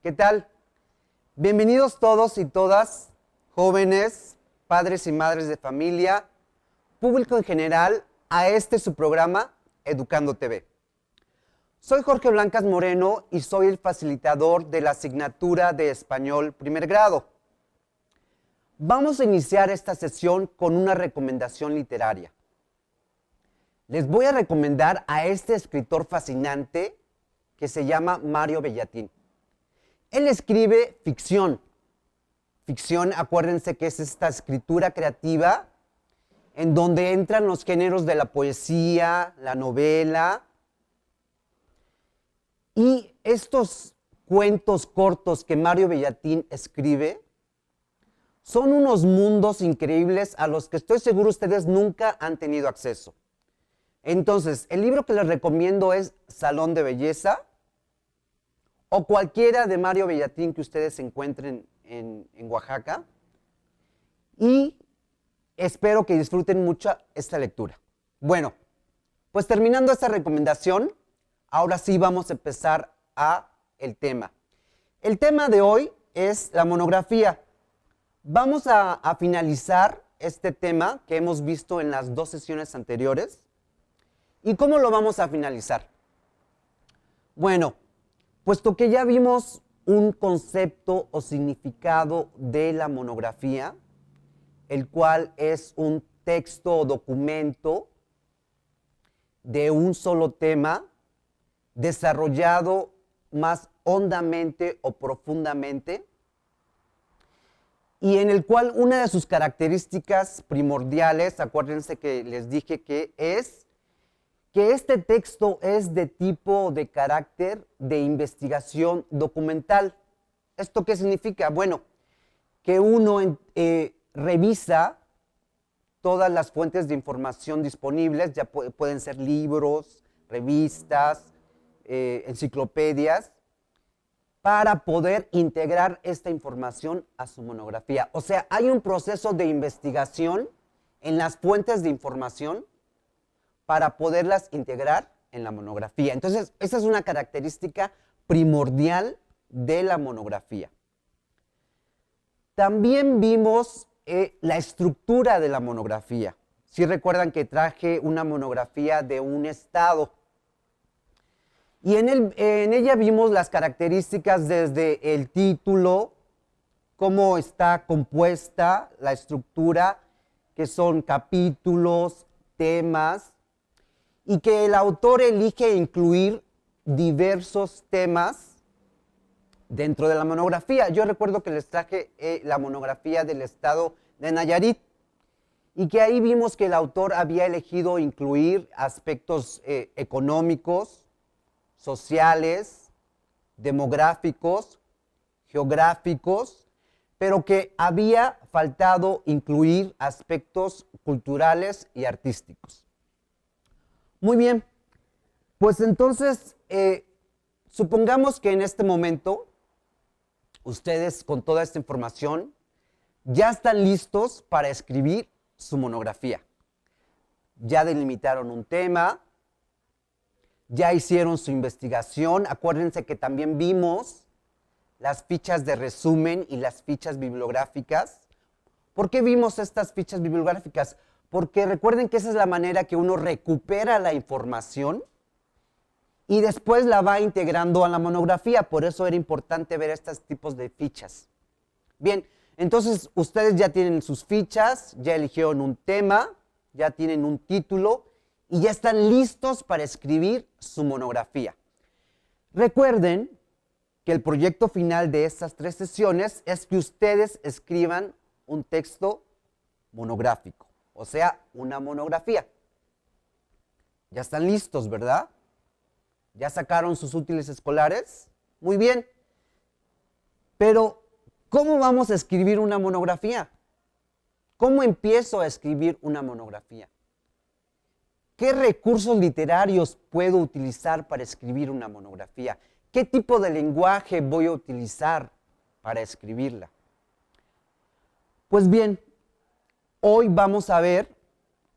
¿Qué tal? Bienvenidos todos y todas, jóvenes, padres y madres de familia, público en general, a su programa Educando TV. Soy Jorge Blancas Moreno y soy el facilitador de la asignatura de Español Primer Grado. Vamos a iniciar esta sesión con una recomendación literaria. Les voy a recomendar a este escritor fascinante que se llama Mario Bellatín. Él escribe ficción. Ficción, acuérdense que es esta escritura creativa en donde entran los géneros de la poesía, la novela. Y estos cuentos cortos que Mario Bellatín escribe son unos mundos increíbles a los que estoy seguro ustedes nunca han tenido acceso. Entonces, el libro que les recomiendo es Salón de Belleza o cualquiera de Mario Bellatín que ustedes encuentren en Oaxaca. Y espero que disfruten mucho esta lectura. Bueno, pues terminando esta recomendación, ahora sí vamos a empezar el tema. El tema de hoy es la monografía. Vamos a finalizar este tema que hemos visto en las dos sesiones anteriores. ¿Y cómo lo vamos a finalizar? Bueno, puesto que ya vimos un concepto o significado de la monografía, el cual es un texto o documento de un solo tema, desarrollado más hondamente o profundamente, y en el cual una de sus características primordiales, acuérdense que les dije que este texto es de tipo de carácter de investigación documental. ¿Esto qué significa? Bueno, que uno revisa todas las fuentes de información disponibles, ya pueden ser libros, revistas, enciclopedias, para poder integrar esta información a su monografía. O sea, hay un proceso de investigación en las fuentes de información para poderlas integrar en la monografía. Entonces, esa es una característica primordial de la monografía. También vimos la estructura de la monografía. Si recuerdan que traje una monografía de un estado. Y en ella vimos las características desde el título, cómo está compuesta la estructura, que son capítulos, temas, y que el autor elige incluir diversos temas dentro de la monografía. Yo recuerdo que les traje la monografía del estado de Nayarit y que ahí vimos que el autor había elegido incluir aspectos económicos, sociales, demográficos, geográficos, pero que había faltado incluir aspectos culturales y artísticos. Muy bien, pues entonces, supongamos que en este momento, ustedes con toda esta información, ya están listos para escribir su monografía. Ya delimitaron un tema, ya hicieron su investigación. Acuérdense que también vimos las fichas de resumen y las fichas bibliográficas. ¿Por qué vimos estas fichas bibliográficas? Porque recuerden que esa es la manera que uno recupera la información y después la va integrando a la monografía. Por eso era importante ver estos tipos de fichas. Bien, entonces ustedes ya tienen sus fichas, ya eligieron un tema, ya tienen un título y ya están listos para escribir su monografía. Recuerden que el proyecto final de estas 3 sesiones es que ustedes escriban un texto monográfico. O sea, una monografía. Ya están listos, ¿verdad? ¿Ya sacaron sus útiles escolares? Muy bien. Pero, ¿cómo vamos a escribir una monografía? ¿Cómo empiezo a escribir una monografía? ¿Qué recursos literarios puedo utilizar para escribir una monografía? ¿Qué tipo de lenguaje voy a utilizar para escribirla? Pues bien, hoy vamos a ver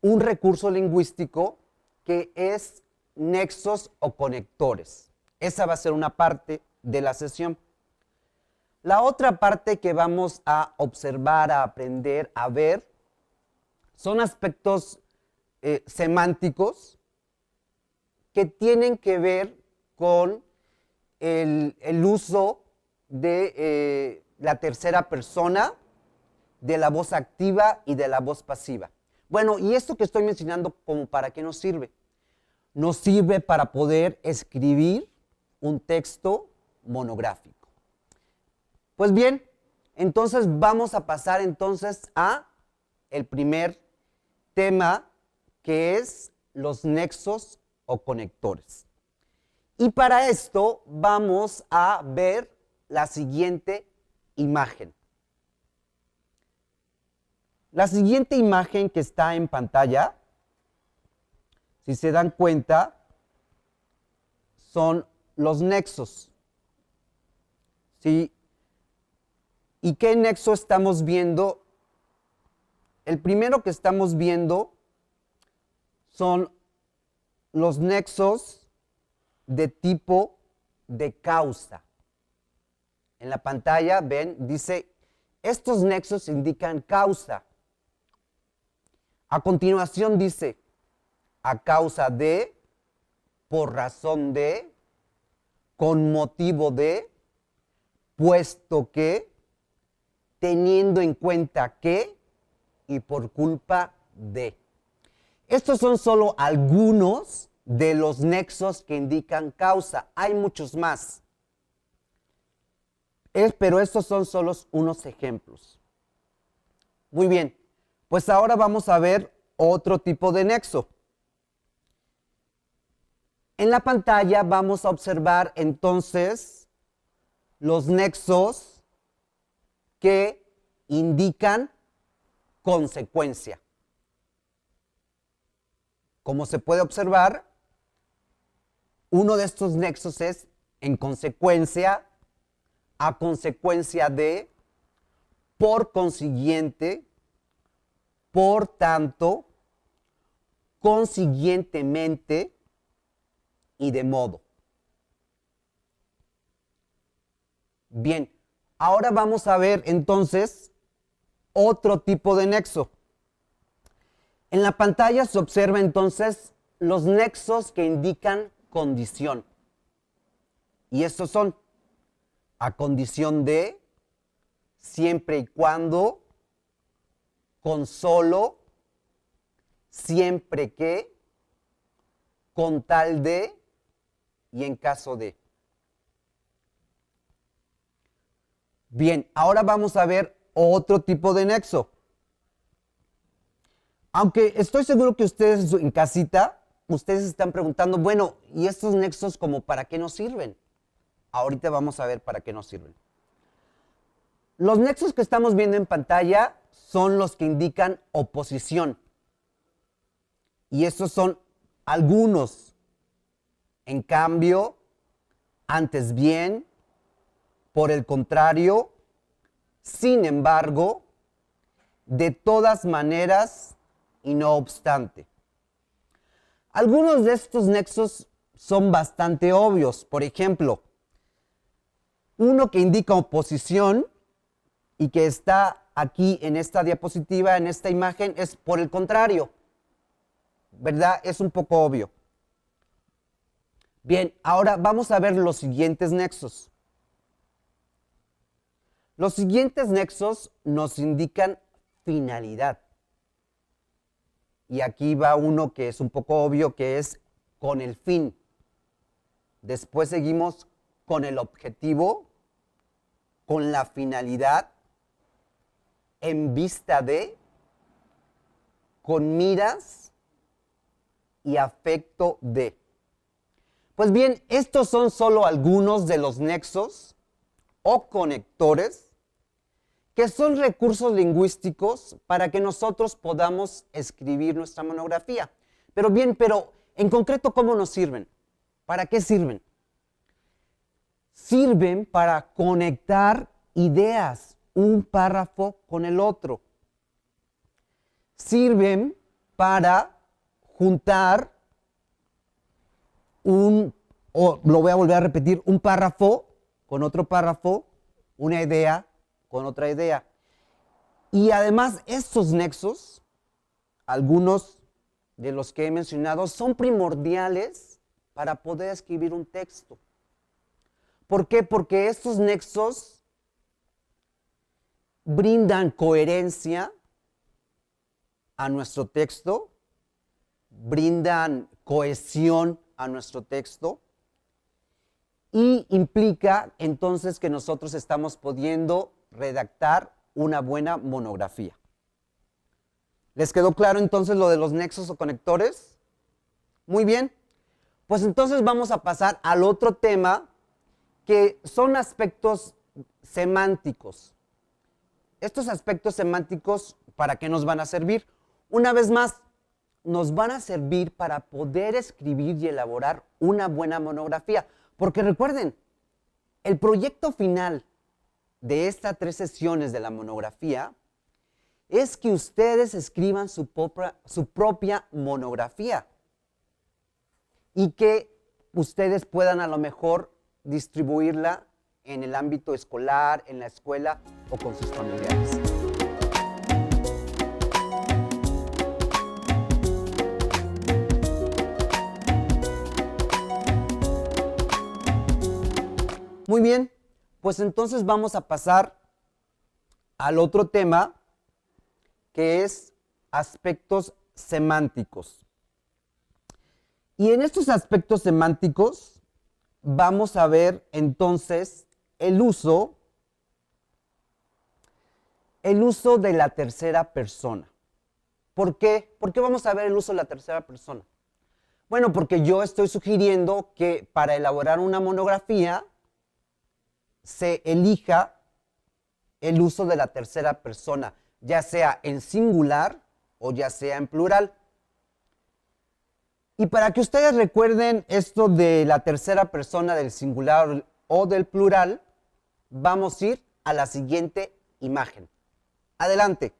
un recurso lingüístico que es nexos o conectores. Esa va a ser una parte de la sesión. La otra parte que vamos a observar, a aprender, a ver, son aspectos semánticos que tienen que ver con el uso de la tercera persona, de la voz activa y de la voz pasiva. Bueno, y esto que estoy mencionando, ¿como para qué nos sirve? Nos sirve para poder escribir un texto monográfico. Pues bien, entonces vamos a pasar entonces a el primer tema, que es los nexos o conectores. Y para esto vamos a ver la siguiente imagen. La siguiente imagen que está en pantalla, si se dan cuenta, son los nexos. ¿Sí? ¿Y qué nexo estamos viendo? El primero que estamos viendo son los nexos de tipo de causa. En la pantalla, ven, dice, estos nexos indican causa. A continuación dice, a causa de, por razón de, con motivo de, puesto que, teniendo en cuenta que, y por culpa de. Estos son solo algunos de los nexos que indican causa. Hay muchos más. Pero estos son solo unos ejemplos. Muy bien, pues ahora vamos a ver otro tipo de nexo. En la pantalla vamos a observar entonces los nexos que indican consecuencia. Como se puede observar, uno de estos nexos es en consecuencia, a consecuencia de, por consiguiente, por tanto, consiguientemente y de modo. Bien, ahora vamos a ver entonces otro tipo de nexo. En la pantalla se observa entonces los nexos que indican condición. Y estos son a condición de, siempre y cuando, con solo, siempre que, con tal de y en caso de. Bien, ahora vamos a ver otro tipo de nexo. Aunque estoy seguro que ustedes en casita, ustedes están preguntando, bueno, ¿y estos nexos como para qué nos sirven? Ahorita vamos a ver para qué nos sirven. Los nexos que estamos viendo en pantalla son los que indican oposición. Y estos son algunos. En cambio, antes bien, por el contrario, sin embargo, de todas maneras y no obstante. Algunos de estos nexos son bastante obvios. Por ejemplo, uno que indica oposición y que está aquí en esta diapositiva, en esta imagen, es por el contrario. ¿Verdad? Es un poco obvio. Bien, ahora vamos a ver los siguientes nexos. Los siguientes nexos nos indican finalidad. Y aquí va uno que es un poco obvio, que es con el fin. Después seguimos con el objetivo, con la finalidad, en vista de, con miras y afecto de. Pues bien, estos son solo algunos de los nexos o conectores que son recursos lingüísticos para que nosotros podamos escribir nuestra monografía. Pero bien, en concreto, ¿cómo nos sirven? ¿Para qué sirven? Sirven para conectar ideas, un párrafo con el otro. Sirven para juntar lo voy a volver a repetir, un párrafo con otro párrafo una idea con otra idea. Y además estos nexos, algunos de los que he mencionado, son primordiales para poder escribir un texto. ¿Por qué? Porque estos nexos brindan coherencia a nuestro texto, brindan cohesión a nuestro texto y implica entonces que nosotros estamos pudiendo redactar una buena monografía. ¿Les quedó claro entonces lo de los nexos o conectores? Muy bien. Pues entonces vamos a pasar al otro tema, que son aspectos semánticos. Estos aspectos semánticos, ¿para qué nos van a servir? Una vez más, nos van a servir para poder escribir y elaborar una buena monografía. Porque recuerden, el proyecto final de estas 3 sesiones de la monografía es que ustedes escriban su propia monografía y que ustedes puedan a lo mejor distribuirla en el ámbito escolar, en la escuela o con sus familiares. Muy bien, pues entonces vamos a pasar al otro tema, que es aspectos semánticos. Y en estos aspectos semánticos vamos a ver entonces el uso de la tercera persona. ¿Por qué? ¿Por qué vamos a ver el uso de la tercera persona? Bueno, porque yo estoy sugiriendo que para elaborar una monografía se elija el uso de la tercera persona, ya sea en singular o ya sea en plural. Y para que ustedes recuerden esto de la tercera persona del singular o del plural, vamos a ir a la siguiente imagen. Adelante.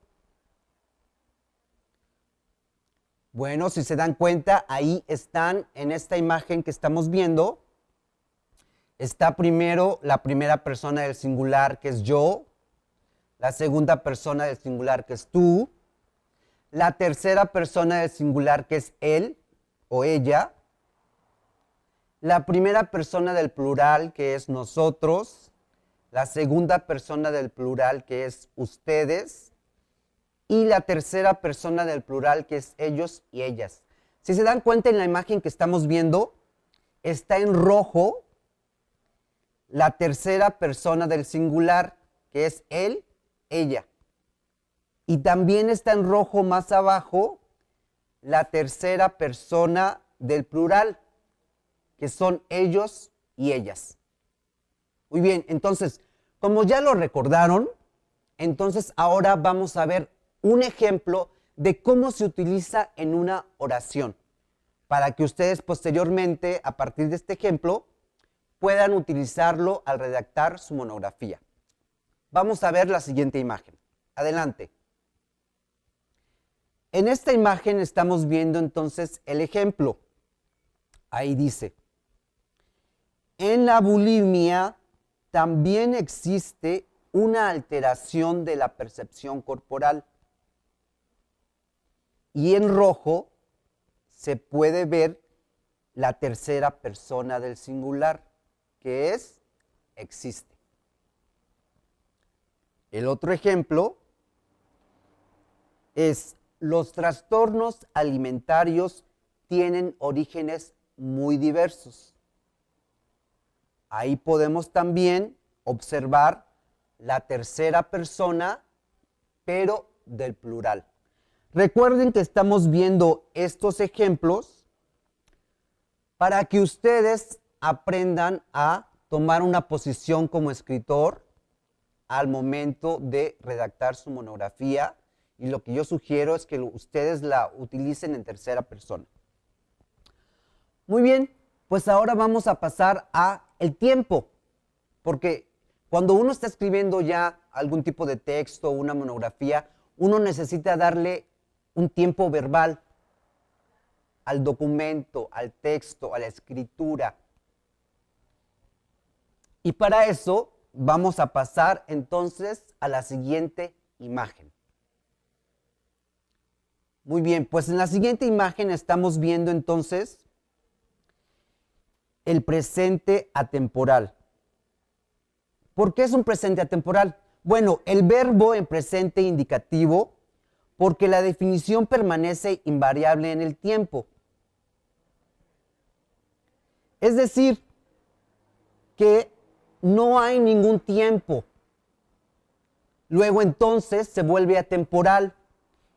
Bueno, si se dan cuenta, ahí están en esta imagen que estamos viendo. Está primero la primera persona del singular, que es yo. La segunda persona del singular, que es tú. La tercera persona del singular, que es él o ella. La primera persona del plural, que es nosotros. La segunda persona del plural, que es ustedes. Y la tercera persona del plural, que es ellos y ellas. Si se dan cuenta en la imagen que estamos viendo, está en rojo la tercera persona del singular, que es él, ella. Y también está en rojo más abajo la tercera persona del plural, que son ellos y ellas. Muy bien, entonces, como ya lo recordaron, entonces ahora vamos a ver un ejemplo de cómo se utiliza en una oración, para que ustedes posteriormente, a partir de este ejemplo, puedan utilizarlo al redactar su monografía. Vamos a ver la siguiente imagen. Adelante. En esta imagen estamos viendo entonces el ejemplo. Ahí dice: en la bulimia también existe una alteración de la percepción corporal. Y en rojo se puede ver la tercera persona del singular, que es existe. El otro ejemplo es: los trastornos alimentarios tienen orígenes muy diversos. Ahí podemos también observar la tercera persona, pero del plural. Recuerden que estamos viendo estos ejemplos para que ustedes aprendan a tomar una posición como escritor al momento de redactar su monografía, y lo que yo sugiero es que ustedes la utilicen en tercera persona. Muy bien, pues ahora vamos a pasar a el tiempo, porque cuando uno está escribiendo ya algún tipo de texto o una monografía, uno necesita darle un tiempo verbal al documento, al texto, a la escritura. Y para eso vamos a pasar entonces a la siguiente imagen. Muy bien, pues en la siguiente imagen estamos viendo entonces el presente atemporal. ¿Por qué es un presente atemporal? Bueno, el verbo en presente indicativo, porque la definición permanece invariable en el tiempo. Es decir, que no hay ningún tiempo. Luego entonces se vuelve atemporal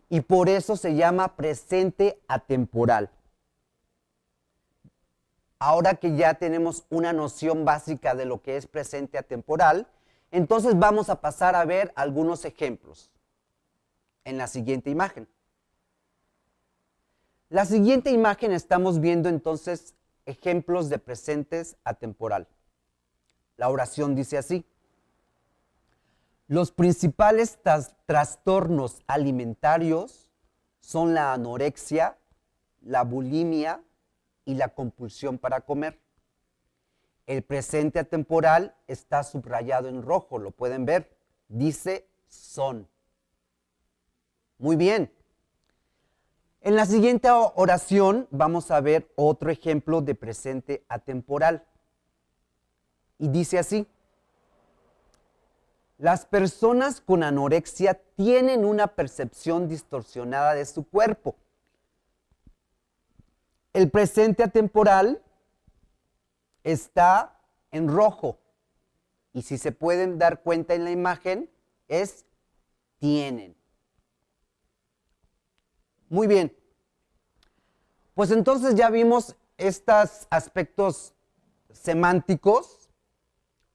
y por eso se llama presente atemporal. Ahora que ya tenemos una noción básica de lo que es presente atemporal, entonces vamos a pasar a ver algunos ejemplos en la siguiente imagen. La siguiente imagen estamos viendo entonces ejemplos de presentes atemporal. La oración dice así: los principales trastornos alimentarios son la anorexia, la bulimia y la compulsión para comer. El presente atemporal está subrayado en rojo, lo pueden ver. Dice son. Muy bien. En la siguiente oración vamos a ver otro ejemplo de presente atemporal. Y dice así: las personas con anorexia tienen una percepción distorsionada de su cuerpo. El presente atemporal está en rojo. Y si se pueden dar cuenta en la imagen, es tienen. Muy bien. Pues entonces ya vimos estos aspectos semánticos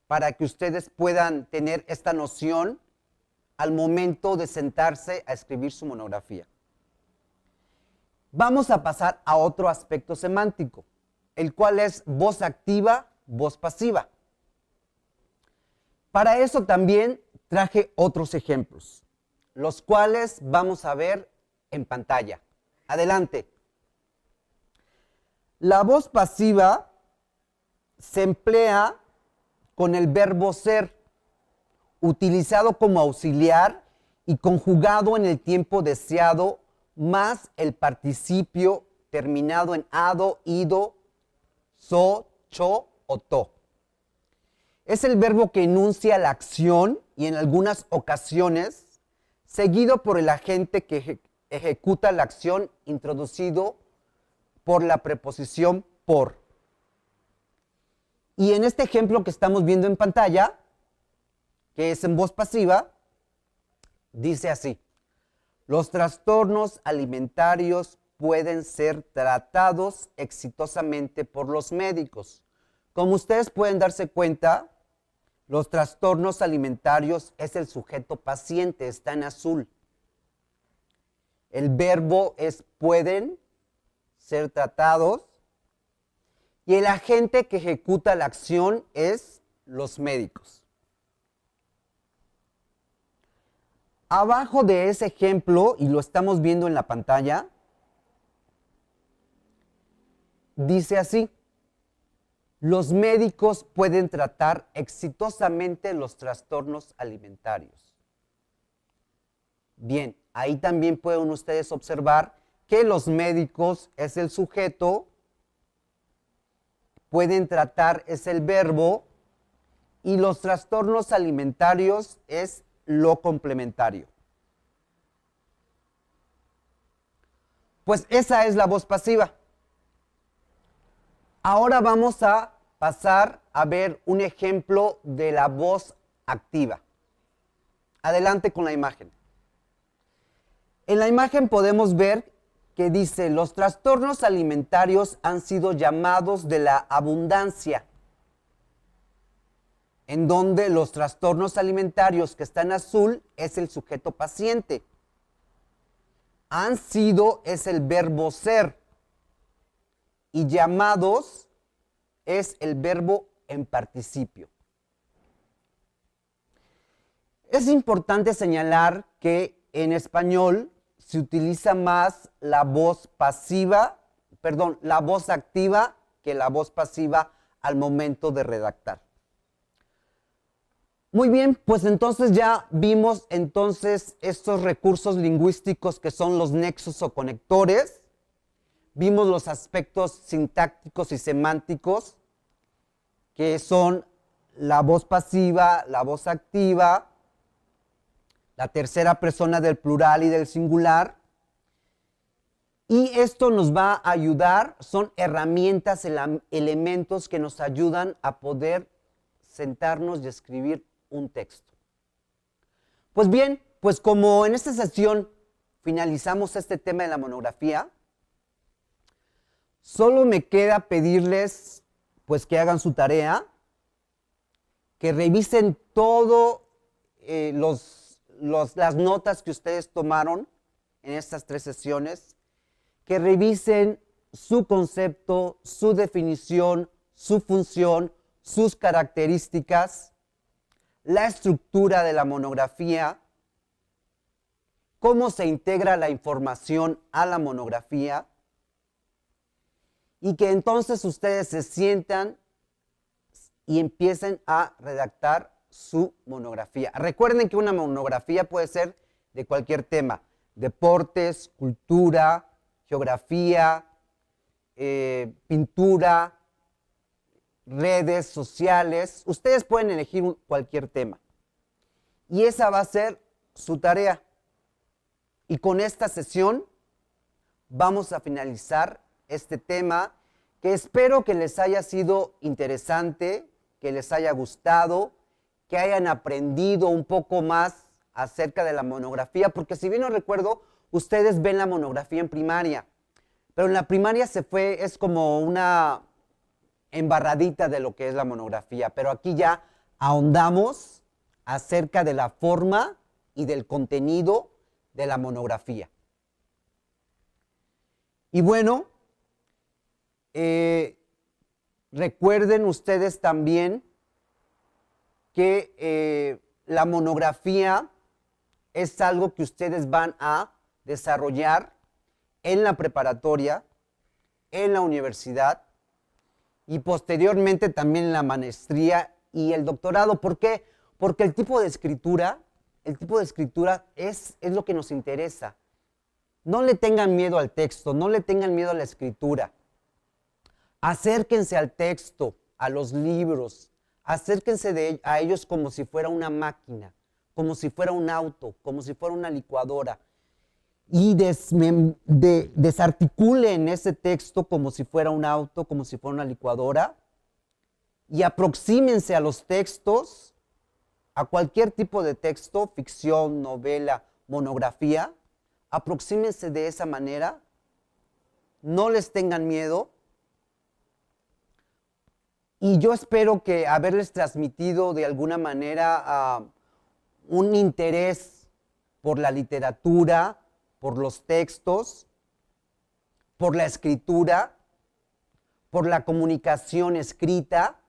para que ustedes puedan tener esta noción al momento de sentarse a escribir su monografía. Vamos a pasar a otro aspecto semántico, el cual es voz activa, voz pasiva. Para eso también traje otros ejemplos, los cuales vamos a ver en pantalla. Adelante. La voz pasiva se emplea con el verbo ser, utilizado como auxiliar y conjugado en el tiempo deseado, más el participio terminado en ado, ido, so, cho o to. Es el verbo que enuncia la acción y en algunas ocasiones seguido por el agente que ejecuta la acción, introducido por la preposición por. Y en este ejemplo que estamos viendo en pantalla, que es en voz pasiva, dice así: los trastornos alimentarios pueden ser tratados exitosamente por los médicos. Como ustedes pueden darse cuenta, los trastornos alimentarios es el sujeto paciente, está en azul. El verbo es pueden ser tratados y el agente que ejecuta la acción es los médicos. Abajo de ese ejemplo, y lo estamos viendo en la pantalla, dice así: los médicos pueden tratar exitosamente los trastornos alimentarios. Bien, ahí también pueden ustedes observar que los médicos es el sujeto, pueden tratar es el verbo y los trastornos alimentarios es lo complementario. Pues esa es la voz pasiva. Ahora vamos a pasar a ver un ejemplo de la voz activa. Adelante con la imagen. En la imagen podemos ver que dice: los trastornos alimentarios han sido llamados de la abundancia, en donde los trastornos alimentarios que está en azul es el sujeto paciente. Han sido es el verbo ser y llamados es el verbo en participio. Es importante señalar que en español se utiliza más la voz pasiva, la voz activa que la voz pasiva al momento de redactar. Muy bien, pues entonces ya vimos estos recursos lingüísticos que son los nexos o conectores. Vimos los aspectos sintácticos y semánticos, que son la voz pasiva, la voz activa, la tercera persona del plural y del singular. Y esto nos va a ayudar, son herramientas, elementos que nos ayudan a poder sentarnos y escribir un texto. Pues bien, pues como en esta sesión finalizamos este tema de la monografía, solo me queda pedirles pues que hagan su tarea, que revisen todo las notas que ustedes tomaron en estas 3 sesiones, que revisen su concepto, su definición, su función, sus características, la estructura de la monografía, cómo se integra la información a la monografía, y que entonces ustedes se sientan y empiecen a redactar su monografía. Recuerden que una monografía puede ser de cualquier tema: deportes, cultura, geografía, pintura, redes sociales. Ustedes pueden elegir cualquier tema. Y esa va a ser su tarea. Y con esta sesión vamos a finalizar este tema, que espero que les haya sido interesante, que les haya gustado, que hayan aprendido un poco más acerca de la monografía, porque si bien no recuerdo, ustedes ven la monografía en primaria, pero en la primaria es como una embarradita de lo que es la monografía, pero aquí ya ahondamos acerca de la forma y del contenido de la monografía. Y bueno, recuerden ustedes también que la monografía es algo que ustedes van a desarrollar en la preparatoria, en la universidad y posteriormente también en la maestría y el doctorado. ¿Por qué? Porque el tipo de escritura es lo que nos interesa. No le tengan miedo al texto, no le tengan miedo a la escritura. Acérquense al texto, a los libros, acérquense a ellos como si fuera una máquina, como si fuera un auto, como si fuera una licuadora. Y desarticulen ese texto como si fuera un auto, como si fuera una licuadora. Y aproxímense a los textos, a cualquier tipo de texto, ficción, novela, monografía. Aproxímense de esa manera. No les tengan miedo. Y yo espero que haberles transmitido de alguna manera un interés por la literatura, por los textos, por la escritura, por la comunicación escrita,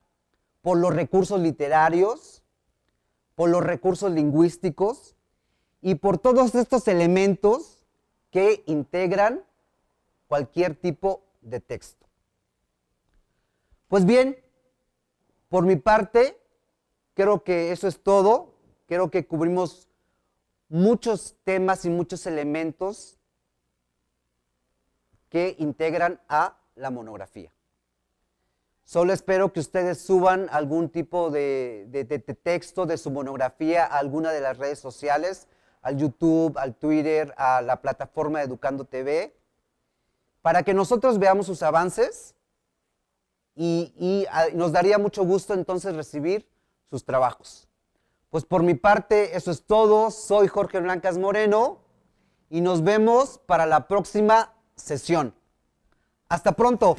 por los recursos literarios, por los recursos lingüísticos y por todos estos elementos que integran cualquier tipo de texto. Pues bien, por mi parte, creo que eso es todo. Creo que cubrimos muchos temas y muchos elementos que integran a la monografía. Solo espero que ustedes suban algún tipo de texto de su monografía a alguna de las redes sociales, al YouTube, al Twitter, a la plataforma de Educando TV, para que nosotros veamos sus avances y nos daría mucho gusto entonces recibir sus trabajos. Pues por mi parte, eso es todo. Soy Jorge Blancas Moreno y nos vemos para la próxima sesión. ¡Hasta pronto!